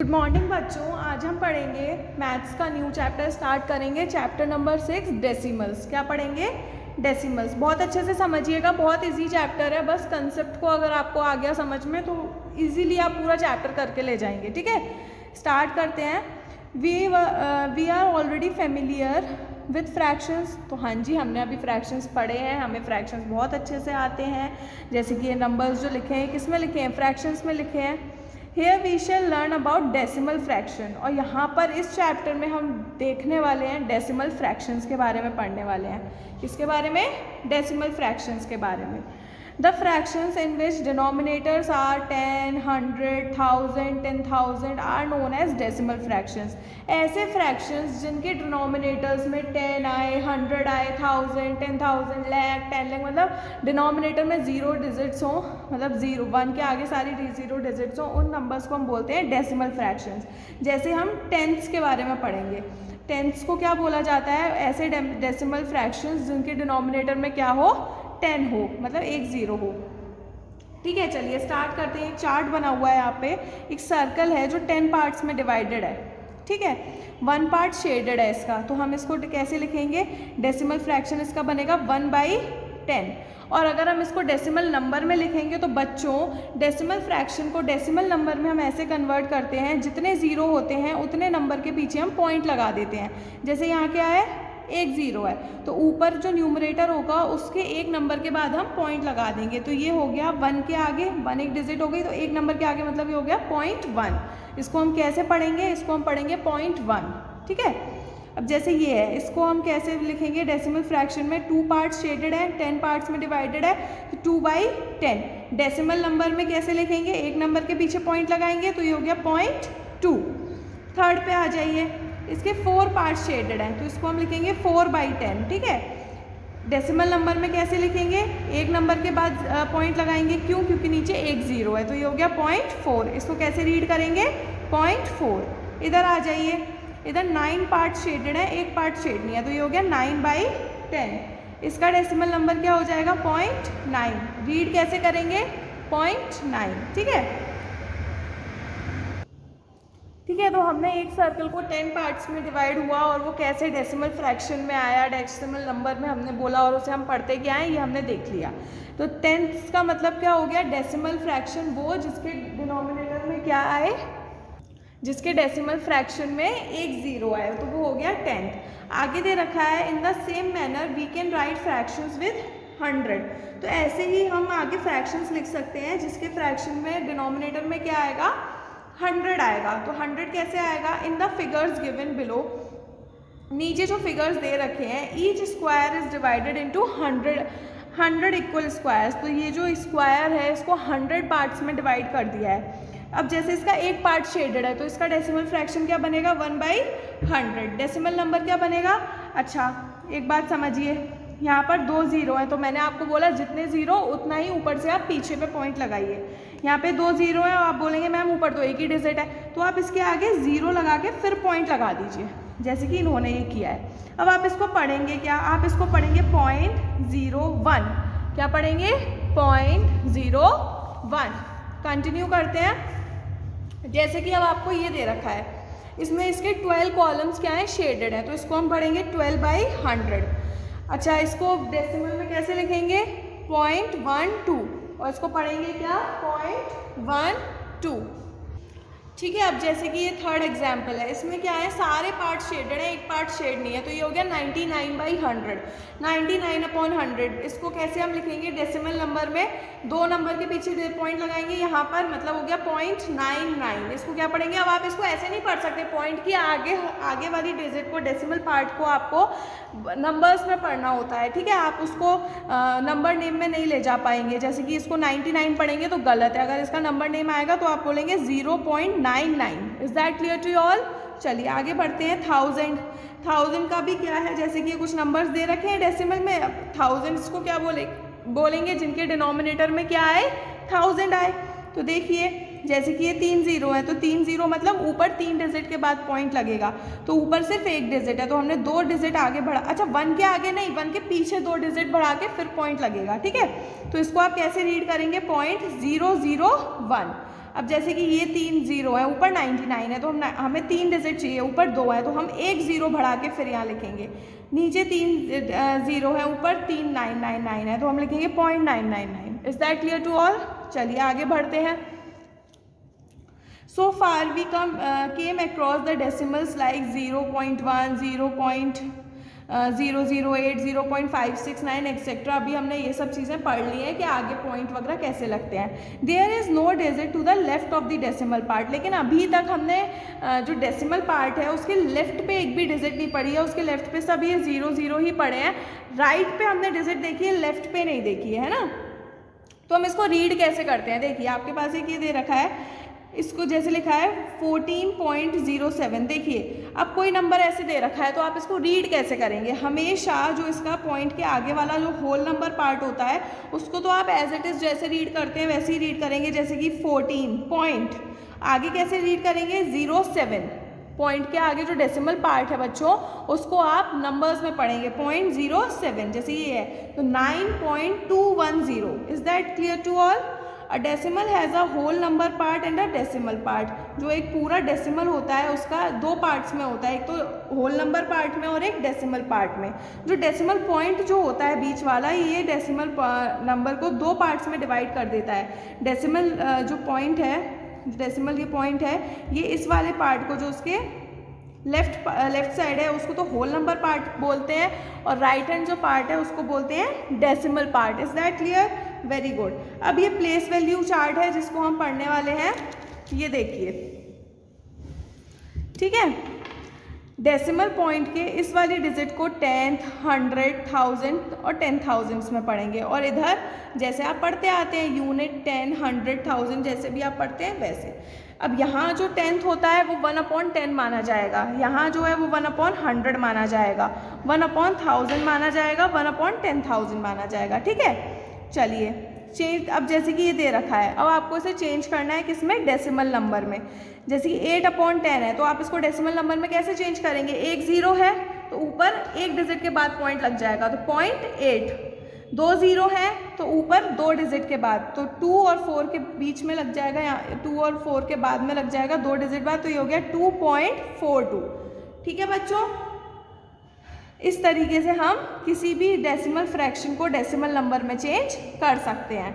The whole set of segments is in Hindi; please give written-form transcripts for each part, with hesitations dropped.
गुड मॉर्निंग बच्चों, आज हम पढ़ेंगे मैथ्स का न्यू चैप्टर स्टार्ट करेंगे। Chapter number 6 decimals. क्या पढ़ेंगे? डेसिमल्स। बहुत अच्छे से समझिएगा, बहुत इजी चैप्टर है। बस कंसेप्ट को अगर आपको आ गया समझ में तो इजीली आप पूरा चैप्टर करके ले जाएंगे। ठीक है, स्टार्ट करते हैं। We are already familiar with fractions. तो हाँ जी, हमने अभी फ्रैक्शंस पढ़े हैं, हमें फ्रैक्शंस बहुत अच्छे से आते हैं। जैसे कि ये नंबर्स जो लिखे हैं किस में लिखे हैं? फ्रैक्शंस में लिखे हैं। Here we shall learn about decimal fraction। और यहाँ पर इस चैप्टर में हम देखने वाले हैं डेसिमल फ्रैक्शंस के बारे में पढ़ने वाले हैं। किसके बारे में? डेसिमल फ्रैक्शंस के बारे में। The fractions in which denominators are 10, 100, 1000, 10,000 are known as decimal fractions। ऐसे fractions जिनके denominators में 10 आए, 100 आए, 1000, 10,000, lakh, 10 लाख, मतलब denominator में 0 डिजिट्स हों, मतलब 1 के आगे सारी 0 डिजिट्स हों, उन नंबर्स को हम बोलते हैं डेसिमल फ्रैक्शंस। जैसे हम टेंथ्स के बारे में पढ़ेंगे। टेंथ्स को क्या बोला जाता है? ऐसे डेसिमल फ्रैक्शंस जिनके डिनोमिनेटर में क्या हो? 10 हो, मतलब 1 0 हो। ठीक है, चलिए स्टार्ट करते हैं। एक चार्ट बना हुआ है यहाँ पे, एक सर्कल है जो 10 पार्ट्स में डिवाइडेड है। ठीक है, 1 पार्ट शेडेड है इसका, तो हम इसको कैसे लिखेंगे? डेसिमल फ्रैक्शन इसका बनेगा 1/10। और अगर हम इसको डेसिमल नंबर में लिखेंगे तो बच्चों डेसिमल फ्रैक्शन को डेसिमल नंबर में हम ऐसे कन्वर्ट करते हैं, जितने ज़ीरो होते हैं उतने नंबर के पीछे हम पॉइंट लगा देते हैं। जैसे यहाँ क्या है? 1 0 है, तो ऊपर जो न्यूमरेटर होगा उसके एक नंबर के बाद हम पॉइंट लगा देंगे। तो ये हो गया 1 के आगे, 1 एक डिजिट हो गई, तो एक नंबर के आगे मतलब ये हो गया 0.1। इसको हम कैसे पढ़ेंगे? इसको हम पढ़ेंगे 0.1। ठीक है, अब जैसे ये है, इसको हम कैसे लिखेंगे? डेसिमल फ्रैक्शन में 2 पार्ट्स शेडेड है, 10 पार्ट्स में डिवाइडेड है, तो 2/10। डेसिमल नंबर में कैसे लिखेंगे? एक नंबर के पीछे पॉइंट लगाएंगे, तो ये हो गया 0.2। थर्ड पे आ जाइए, इसके 4 पार्ट्स शेडेड हैं, तो इसको हम लिखेंगे 4/10। ठीक है, डेसिमल नंबर में कैसे लिखेंगे? एक नंबर के बाद पॉइंट लगाएंगे, क्यों? क्योंकि नीचे 1 0 है, तो ये हो गया 0.4। इसको कैसे रीड करेंगे? 0.4। इधर आ जाइए, इधर 9 पार्ट शेडेड है, एक पार्ट शेड नहीं है, तो ये हो गया 9/10। इसका डेसिमल नंबर क्या हो जाएगा? 0.9। रीड कैसे करेंगे? 0.9। ठीक है, ठीक है, तो हमने एक सर्कल को 10 पार्ट्स में डिवाइड हुआ और वो कैसे डेसिमल फ्रैक्शन में आया, डेसिमल नंबर में हमने बोला और उसे हम पढ़ते क्या हैं ये हमने देख लिया। तो टेंथ का मतलब क्या हो गया? डेसिमल फ्रैक्शन वो जिसके डिनोमिनेटर में क्या आए, जिसके डेसिमल फ्रैक्शन में 1 0 आए, तो वो हो गया टेंथ। आगे दे रखा है in the same manner we can write fractions with 100। तो ऐसे ही हम आगे फ्रैक्शंस लिख सकते हैं जिसके फ्रैक्शन में डिनोमिनेटर में क्या आएगा? 100 आएगा। तो 100 कैसे आएगा? In the figures given below. नीचे जो फिगर्स दे रखे हैं, each square is divided into 100 equal squares. तो ये जो स्क्वायर है इसको 100 पार्ट्स में डिवाइड कर दिया है। अब जैसे इसका एक पार्ट शेडेड है, तो इसका डेसिमल फ्रैक्शन क्या बनेगा? 1/100। डेसिमल नंबर क्या बनेगा? अच्छा, एक बात समझिए, यहाँ पर 2 0 हैं, तो मैंने आपको बोला जितने 0 उतना ही ऊपर से आप पीछे पे पॉइंट लगाइए। यहाँ पे 2 0 है और आप बोलेंगे मैम ऊपर तो एक ही डिजिट है, तो आप इसके आगे 0 लगा के फिर पॉइंट लगा दीजिए, जैसे कि इन्होंने ये किया है। अब आप इसको पढ़ेंगे क्या? आप इसको पढ़ेंगे 0.01। क्या पढ़ेंगे? 0.01। कंटिन्यू करते हैं। जैसे कि अब आपको ये दे रखा है, इसमें इसके 12 कॉलम्स क्या हैं? शेडेड है, तो इसको हम पढ़ेंगे 12/100। अच्छा, इसको डेसिमल में कैसे लिखेंगे? 0.12। और इसको पढ़ेंगे क्या? 0.12। ठीक है, अब जैसे कि ये थर्ड एग्जाम्पल है, इसमें क्या है? सारे पार्ट शेडेड है, एक पार्ट शेड नहीं है, तो ये हो गया 99/100। 99/100 इसको कैसे हम लिखेंगे? डेसिमल नंबर में 2 नंबर के पीछे पॉइंट लगाएंगे यहाँ पर, मतलब हो गया 0.99। इसको क्या पढ़ेंगे? अब आप इसको ऐसे नहीं पढ़ सकते, पॉइंट की आगे वाली डिजिट को, डेसिमल पार्ट को आपको नंबर्स में पढ़ना होता है। ठीक है, आप उसको नंबर नेम में नहीं ले जा पाएंगे। जैसे कि इसको 99 पढ़ेंगे तो गलत है, अगर इसका नंबर नेम आएगा तो आप बोलेंगे 0.99। Is that clear to you all? चलिए आगे बढ़ते हैं। 1000 का भी क्या है? जैसे कि कुछ नंबर्स दे रखे हैं डेसिमल में, 1000 को क्या बोलेंगे? जिनके डिनोमिनेटर में क्या आए? 1000 आए। तो देखिए, जैसे कि ये 3 0 है, तो 3 0 मतलब ऊपर 3 डिजिट के बाद पॉइंट लगेगा, तो ऊपर सिर्फ एक डिजिट है, तो हमने 2 डिजिट आगे बढ़ा। अच्छा, 1 के आगे नहीं, 1 के पीछे 2 डिजिट बढ़ा के फिर पॉइंट लगेगा। ठीक है, तो इसको आप कैसे रीड करेंगे? 0.001। अब जैसे कि ये 3 0 है, ऊपर 99 है, तो हमें 3 डिजिट चाहिए, ऊपर 2 है, तो हम 1 0 बढ़ा के फिर यहाँ लिखेंगे। नीचे 3 0 है, ऊपर 3 999 है, तो हम लिखेंगे 0.999। Is that clear to all? चलिए आगे बढ़ते हैं। So far we came across the decimals like 0.1, 0.008, 0.569 etcetera. अभी हमने ये सब चीज़ें पढ़ ली हैं कि आगे पॉइंट वगैरह कैसे लगते हैं। There is no digit to the left of the decimal part, लेकिन अभी तक हमने जो डेसिमल पार्ट है उसके लेफ्ट पे एक भी डिजिट नहीं पढ़ी है, उसके लेफ्ट पे सब ये 0 0 ही पढ़े हैं। राइट पे हमने डिजिट देखी है, लेफ्ट पे नहीं देखी है ना। तो हम इसको रीड कैसे करते हैं? देखिए आपके पास एक ये दे रखा है, इसको जैसे लिखा है 14.07। देखिए अब कोई नंबर ऐसे दे रखा है तो आप इसको रीड कैसे करेंगे? हमेशा जो इसका पॉइंट के आगे वाला जो होल नंबर पार्ट होता है उसको तो आप एज इट इज़ जैसे रीड करते हैं वैसे ही रीड करेंगे। जैसे कि 14 पॉइंट आगे कैसे रीड करेंगे? 07। पॉइंट के आगे जो डेसिमल पार्ट है बच्चों उसको आप नंबर्स में पढ़ेंगे 0.07। जैसे ये है तो 9.210। Is that clear to all? A decimal has a whole number part and a decimal part. जो एक पूरा डेसिमल होता है उसका दो पार्ट्स में होता है, एक तो होल नंबर पार्ट में और एक डेसिमल पार्ट में। जो डेसिमल पॉइंट जो होता है बीच वाला, ये डेसिमल नंबर को दो पार्ट्स में डिवाइड कर देता है। डेसिमल जो पॉइंट है, डेसिमल ये पॉइंट है, ये इस वाले पार्ट को जो उसके लेफ्ट साइड है उसको तो होल नंबर पार्ट बोलते हैं और राइट हैंड जो पार्ट है उसको बोलते हैं decimal part. Is that clear? Very good. अब ये प्लेस वैल्यू चार्ट है जिसको हम पढ़ने वाले हैं, ये देखिए, ठीक है। डेसिमल पॉइंट के इस वाली डिजिट को 10th, 100, 1000 और 10,000 में पढ़ेंगे, और इधर जैसे आप पढ़ते आते हैं यूनिट, 10, 100, 1000 जैसे भी आप पढ़ते हैं वैसे। अब यहाँ जो 10th होता है वो 1/10 माना जाएगा, यहाँ जो है वो 1/100 माना जाएगा, 1/1000 माना जाएगा, 1/10,000 माना जाएगा, ठीक है। चलिए चेंज, अब जैसे कि ये दे रखा है, अब आपको इसे चेंज करना है किसमें? डेसिमल नंबर में। जैसे कि 8/10 है तो आप इसको डेसिमल नंबर में कैसे चेंज करेंगे? 1 0 है तो ऊपर एक डिजिट के बाद पॉइंट लग जाएगा तो 0.8। 2 0 है तो ऊपर 2 डिजिट के बाद, तो 2 और 4 के बीच में लग जाएगा, यहाँ 2 और 4 के बाद में लग जाएगा 2 डिजिट बाद, तो ये हो गया 2.42। ठीक है बच्चों, इस तरीके से हम किसी भी डेसिमल फ्रैक्शन को डेसिमल नंबर में चेंज कर सकते हैं।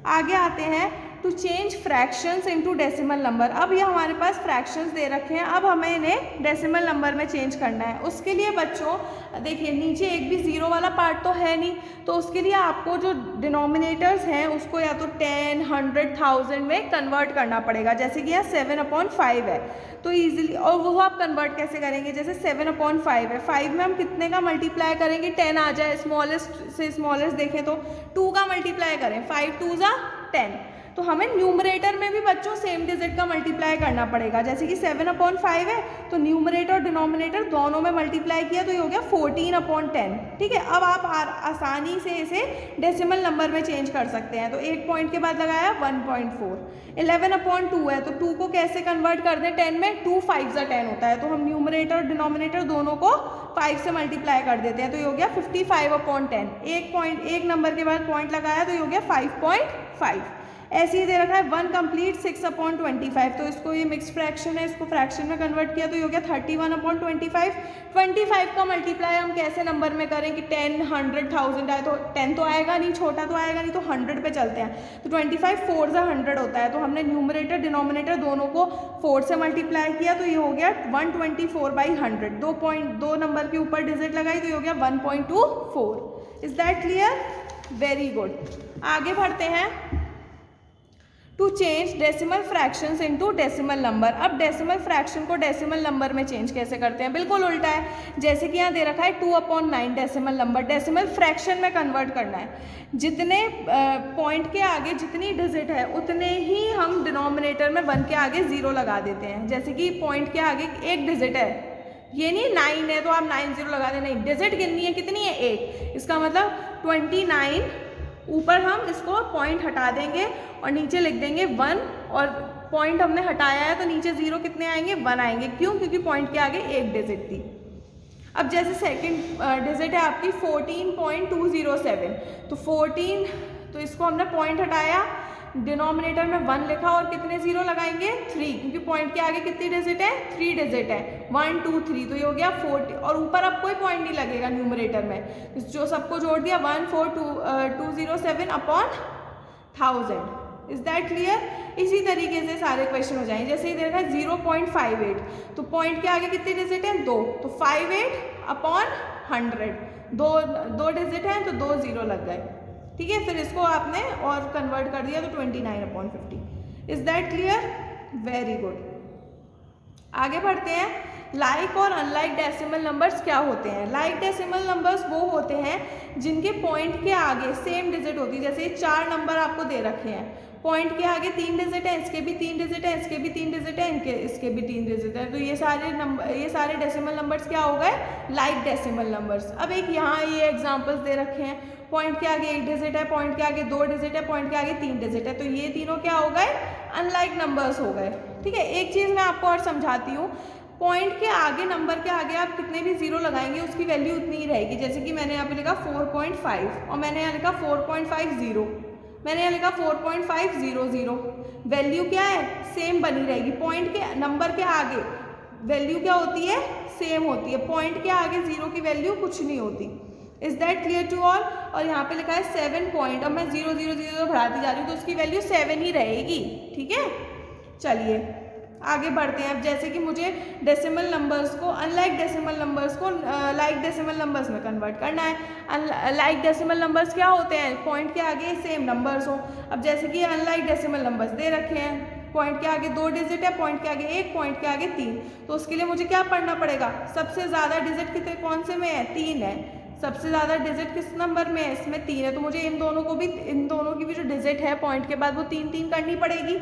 आगे आते हैं, to change fractions into decimal number. अब ये हमारे पास फ्रैक्शंस दे रखे हैं, अब हमें इन्हें डेसिमल नंबर में चेंज करना है। उसके लिए बच्चों देखिए नीचे एक भी ज़ीरो वाला पार्ट तो है नहीं, तो उसके लिए आपको जो डिनोमिनेटर्स हैं उसको या तो 10, 100, 1000 में कन्वर्ट करना पड़ेगा। जैसे कि यहाँ 7/5 है तो ईजिली, और वो आप कन्वर्ट कैसे करेंगे? जैसे 7/5 है, 5 में हम कितने का मल्टीप्लाई करेंगे? 10 आ जाए, स्मॉलेस्ट से स्मॉलेस्ट देखें तो 2 का मल्टीप्लाई करें, 5 2 ज़ा 10। तो हमें न्यूमरेटर में भी बच्चों सेम डिजिट का मल्टीप्लाई करना पड़ेगा। जैसे कि 7/5 है तो न्यूमरेटर और डिनोमिनेटर दोनों में मल्टीप्लाई किया तो ये हो गया 14/10। ठीक है, अब आप आसानी से इसे डेसिमल नंबर में चेंज कर सकते हैं। तो एक पॉइंट के बाद लगाया 1.4। 11/2 है तो 2 को कैसे कन्वर्ट कर दें 10 में? 2 5 ज़ा 10 होता है, तो हम न्यूमरेटर और डिनोमिनेटर दोनों को 5 से मल्टीप्लाई कर देते हैं, तो ये हो गया 55/10। एक नंबर के बाद पॉइंट लगाया तो ये हो गया 5.5। ऐसे ही दे रखा है 1 कंप्लीट 6/25, तो इसको ये मिक्स फ्रैक्शन है, इसको फ्रैक्शन में कन्वर्ट किया तो ये हो गया 31/25। 25 का मल्टीप्लाई हम कैसे नंबर में करें कि 10, 100, 1000 आए तो 10 तो आएगा नहीं, छोटा तो आएगा नहीं, तो 100 पे चलते हैं। तो 25 4 ज़ा 100 होता है, तो हमने न्यूमरेटर डिनोमिनेटर दोनों को 4 से मल्टीप्लाई किया तो ये हो गया 124/100। 2 नंबर के ऊपर डिजिट लगाई तो ये हो गया 1.24। Is that clear? Very good. आगे बढ़ते हैं, to change decimal fractions into decimal number. अब डेसिमल फ्रैक्शन को डेसिमल नंबर में चेंज कैसे करते हैं? बिल्कुल उल्टा है। जैसे कि यहाँ दे रखा है 2/9 डेसिमल नंबर, डेसिमल फ्रैक्शन में कन्वर्ट करना है। जितने पॉइंट के आगे जितनी डिजिट है उतने ही हम डिनोमिनेटर में 1 के आगे 0 लगा देते हैं। जैसे कि पॉइंट के आगे एक डिजिट है, ये नहीं 9 है तो आप 9 0 लगा दें, नहीं, डिजिट गिननी है, कितनी है? 1। इसका मतलब 29, ऊपर हम इसको पॉइंट हटा देंगे और नीचे लिख देंगे 1, और पॉइंट हमने हटाया है तो नीचे 0 कितने आएंगे? 1 आएंगे। क्यों? क्योंकि पॉइंट के आगे एक डिजिट थी। अब जैसे सेकंड डिजिट है आपकी 14.207, तो 14, तो इसको हमने पॉइंट हटाया, डिनोमिनेटर में 1 लिखा और कितने जीरो लगाएंगे 3, क्योंकि पॉइंट के आगे कितनी डिजिट है 3 डिजिट है 1 2 3, तो ये हो गया 40 और ऊपर अब कोई पॉइंट नहीं लगेगा न्यूमरेटर में, जो सबको जोड़ दिया 14207 अपॉन 1000। Is that clear? इसी तरीके से सारे क्वेश्चन हो जाएंगे। जैसे ही देखा 0.58, तो पॉइंट के आगे कितनी डिजिट है 2, तो 58 अपॉन 100, दो डिजिट है तो 2 जीरो लग गए, ठीक है। फिर इसको आपने और कन्वर्ट कर दिया तो 29/50। Is that clear? Very good. आगे बढ़ते हैं। लाइक और अनलाइक डेसिमल नंबर्स क्या होते हैं? लाइक डेसिमल नंबर्स वो होते हैं जिनके पॉइंट के आगे सेम डिजिट होती है। जैसे ये 4 नंबर आपको दे रखे हैं, पॉइंट के आगे 3 डिजिट है, इसके भी 3 डिजिट है, इसके भी 3 डिजिट है, इसके भी 3 डिजिट है, तो ये सारे डेसिमल नंबर्स क्या हो गए? Like decimal numbers. अब एक यहाँ ये एग्जांपल्स दे रखे हैं, पॉइंट के आगे 1 डिजिट है, पॉइंट के आगे 2 डिजिट है, पॉइंट के आगे 3 डिजिट है, तो ये तीनों क्या हो गए? अनलाइक नंबर्स हो गए, ठीक है। एक चीज़ मैं आपको और समझाती हूँ, पॉइंट के आगे नंबर के आगे आप कितने भी जीरो लगाएंगे उसकी वैल्यू उतनी ही रहेगी। जैसे कि मैंने यहाँ पे लिखा 4.5 और मैंने यहाँ लिखा 4.50, मैंने यहाँ लिखा 4.500, वैल्यू क्या है? सेम बनी रहेगी। पॉइंट के नंबर के आगे वैल्यू क्या होती है? सेम होती है। पॉइंट के आगे जीरो की वैल्यू कुछ नहीं होती। Is that clear to all? और यहाँ पे लिखा है 7 पॉइंट, अब मैं 0 0 0 बढ़ाती जा रही हूँ तो उसकी वैल्यू 7 ही रहेगी, ठीक है। चलिए आगे बढ़ते हैं। अब जैसे कि मुझे डेसिमल नंबर्स को अनलाइक डेसिमल नंबर्स को लाइक डेसिमल नंबर्स में कन्वर्ट करना है। लाइक डेसिमल नंबर्स क्या होते हैं? पॉइंट के आगे सेम नंबर्स हो। अब जैसे कि अनलाइक डेसिमल नंबर्स दे रखे हैं, पॉइंट के आगे 2 डिजिट है, पॉइंट के आगे 1, पॉइंट के आगे 3, तो उसके लिए मुझे क्या पढ़ना पड़ेगा? सबसे ज़्यादा डिजिट कितने कौन से में है? 3 है। सबसे ज़्यादा डिजिट किस नंबर में है? इसमें 3 है, तो मुझे इन दोनों की भी जो डिजिट है पॉइंट के बाद वो 3 3 करनी पड़ेगी।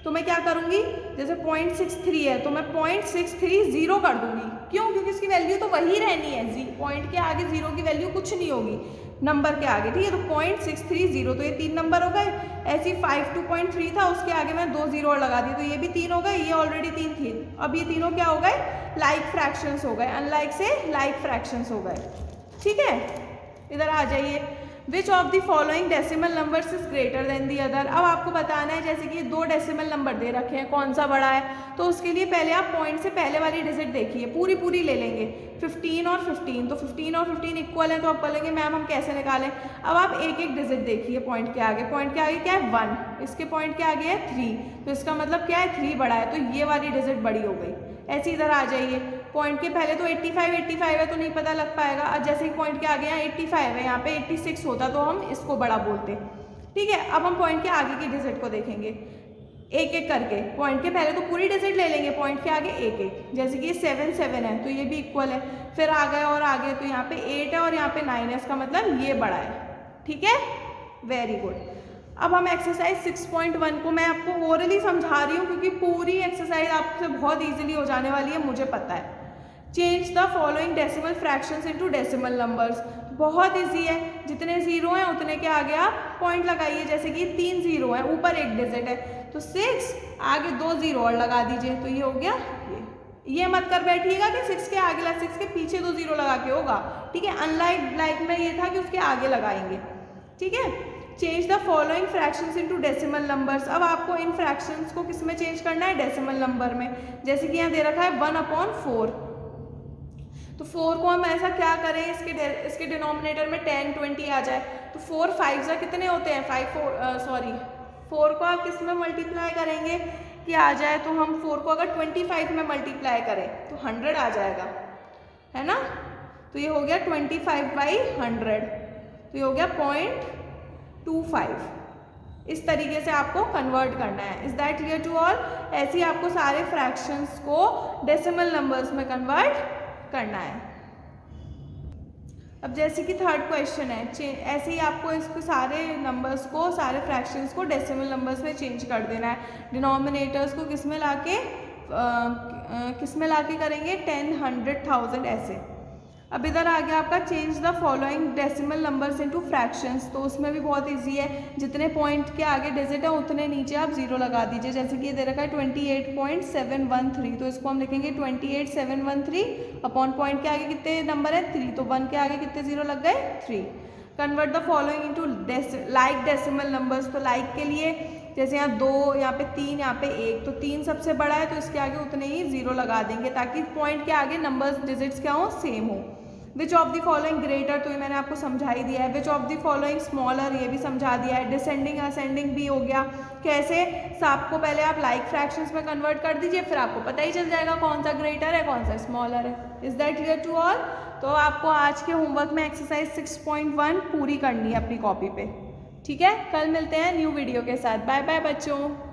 तो मैं क्या करूँगी? जैसे 0.63 है तो मैं 0.630 कर दूंगी। क्यों? क्योंकि इसकी वैल्यू तो वही रहनी है, पॉइंट के आगे जीरो की वैल्यू कुछ नहीं होगी नंबर के आगे, ठीक है। तो 0.630, तो ये 3 नंबर हो गए। ऐसी 52.3 था, उसके आगे मैं 2 जीरो और लगा दी, तो ये भी 3 हो गए, ये ऑलरेडी 3 थी। अब ये तीनों क्या हो गए? लाइक फ्रैक्शंस हो गए, अनलाइक से लाइक फ्रैक्शंस हो गए, ठीक है। इधर आ जाइए। Which of the following decimal numbers is greater than the other? अब आपको बताना है, जैसे कि 2 डेसिमल नंबर दे रखे हैं, कौन सा बड़ा है? तो उसके लिए पहले आप पॉइंट से पहले वाली डिजिट देखिए, पूरी ले लेंगे, 15 और 15, तो 15 और 15 इक्वल है, तो आप बोलेंगे मैम हम कैसे निकालें? अब आप एक एक डिजिट देखिए पॉइंट के आगे क्या है 1, इसके पॉइंट के आगे है 3, तो इसका मतलब क्या है 3 बड़ा है, तो ये वाली डिजिट बड़ी हो गई। ऐसे इधर आ जाइए, पॉइंट के पहले तो 85 है तो नहीं पता लग पाएगा। अब जैसे कि पॉइंट के आगे यहाँ 85 है, यहाँ पे 86 होता तो हम इसको बड़ा बोलते, ठीक है। अब हम पॉइंट के आगे की डिजिट को देखेंगे एक एक करके। पॉइंट के पहले तो पूरी डिजिट ले लेंगे, पॉइंट के आगे एक एक, जैसे कि 7 है तो ये भी इक्वल है। फिर आ गए और आगे, तो यहाँ पे 8 है और यहाँ पे 9 है, इसका मतलब ये बड़ा है, ठीक है। Very good. अब हम एक्सरसाइज 6.1 को मैं आपको ओरली समझा रही हूँ क्योंकि पूरी एक्सरसाइज आपसे बहुत इजीली हो जाने वाली है, मुझे पता है। Change the following decimal fractions into decimal numbers, बहुत इजी है। जितने जीरो हैं उतने के आगे आप पॉइंट लगाइए। जैसे कि 3 जीरो है, ऊपर एक डिजिट है, तो 6, आगे 2 जीरो और लगा दीजिए, तो ये हो गया ये मत कर बैठिएगा कि 6 के आगे 6 के पीछे 2 जीरो लगा के होगा, ठीक है। अनलाइक लाइक में ये था कि उसके आगे लगाएंगे, ठीक है। Change the following fractions into decimal numbers, अब आपको इन फ्रैक्शंस को किस में चेंज करना है? डेसिमल नंबर में। जैसे कि यहाँ दे रखा है 1/4, तो 4 को हम ऐसा क्या करें, इसके डिनोमिनेटर में 10 20 आ जाए, तो 4 5 कितने होते हैं? 4 को आप किस में मल्टीप्लाई करेंगे कि आ जाए? तो हम 4 को अगर 25 में मल्टीप्लाई करें तो 100 आ जाएगा, है ना। तो ये हो गया 25/100, तो ये हो गया 0.25। इस तरीके से आपको कन्वर्ट करना है। Is that clear to all? ऐसे ही आपको सारे फ्रैक्शंस को डेसिमल नंबर्स में कन्वर्ट करना है। अब जैसे कि थर्ड क्वेश्चन है, ऐसे ही आपको इसको सारे नंबर्स को, सारे फ्रैक्शंस को डेसिमल नंबर्स में चेंज कर देना है। डिनोमिनेटर्स को किस में लाके करेंगे? 10 100 1000 ऐसे। अब इधर आ गया आपका change the following decimal numbers into fractions, तो उसमें भी बहुत इजी है। जितने पॉइंट के आगे डिजिट है उतने नीचे आप जीरो लगा दीजिए। जैसे कि ये दे रखा है 28.713, तो इसको हम लिखेंगे 28713 अपॉन पॉइंट के आगे कितने नंबर है? 3, तो 1 के आगे कितने जीरो लग गए? 3। Convert the following into like decimal numbers, तो लाइक के लिए जैसे यहाँ 2, यहाँ पे 3, यहाँ पे 1, तो 3 सबसे बड़ा है तो इसके आगे उतने ही 0 लगा देंगे ताकि पॉइंट के आगे नंबर्स डिजिट्स क्या हो, सेम हो। Which of the following greater, तो ये मैंने आपको समझा ही दिया है। Which of the following smaller, ये भी समझा दिया है। डिसेंडिंग असेंडिंग भी हो गया। कैसे, सबको पहले आप लाइक फ्रैक्शंस में कन्वर्ट कर दीजिए, फिर आपको पता ही चल जाएगा कौन सा ग्रेटर है कौन सा स्मॉलर है। Is that clear to all? तो आपको आज के होमवर्क में एक्सरसाइज 6.1 पूरी करनी है अपनी कॉपी पे। ठीक है, कल मिलते हैं न्यू वीडियो के साथ। बाय बाय बच्चों।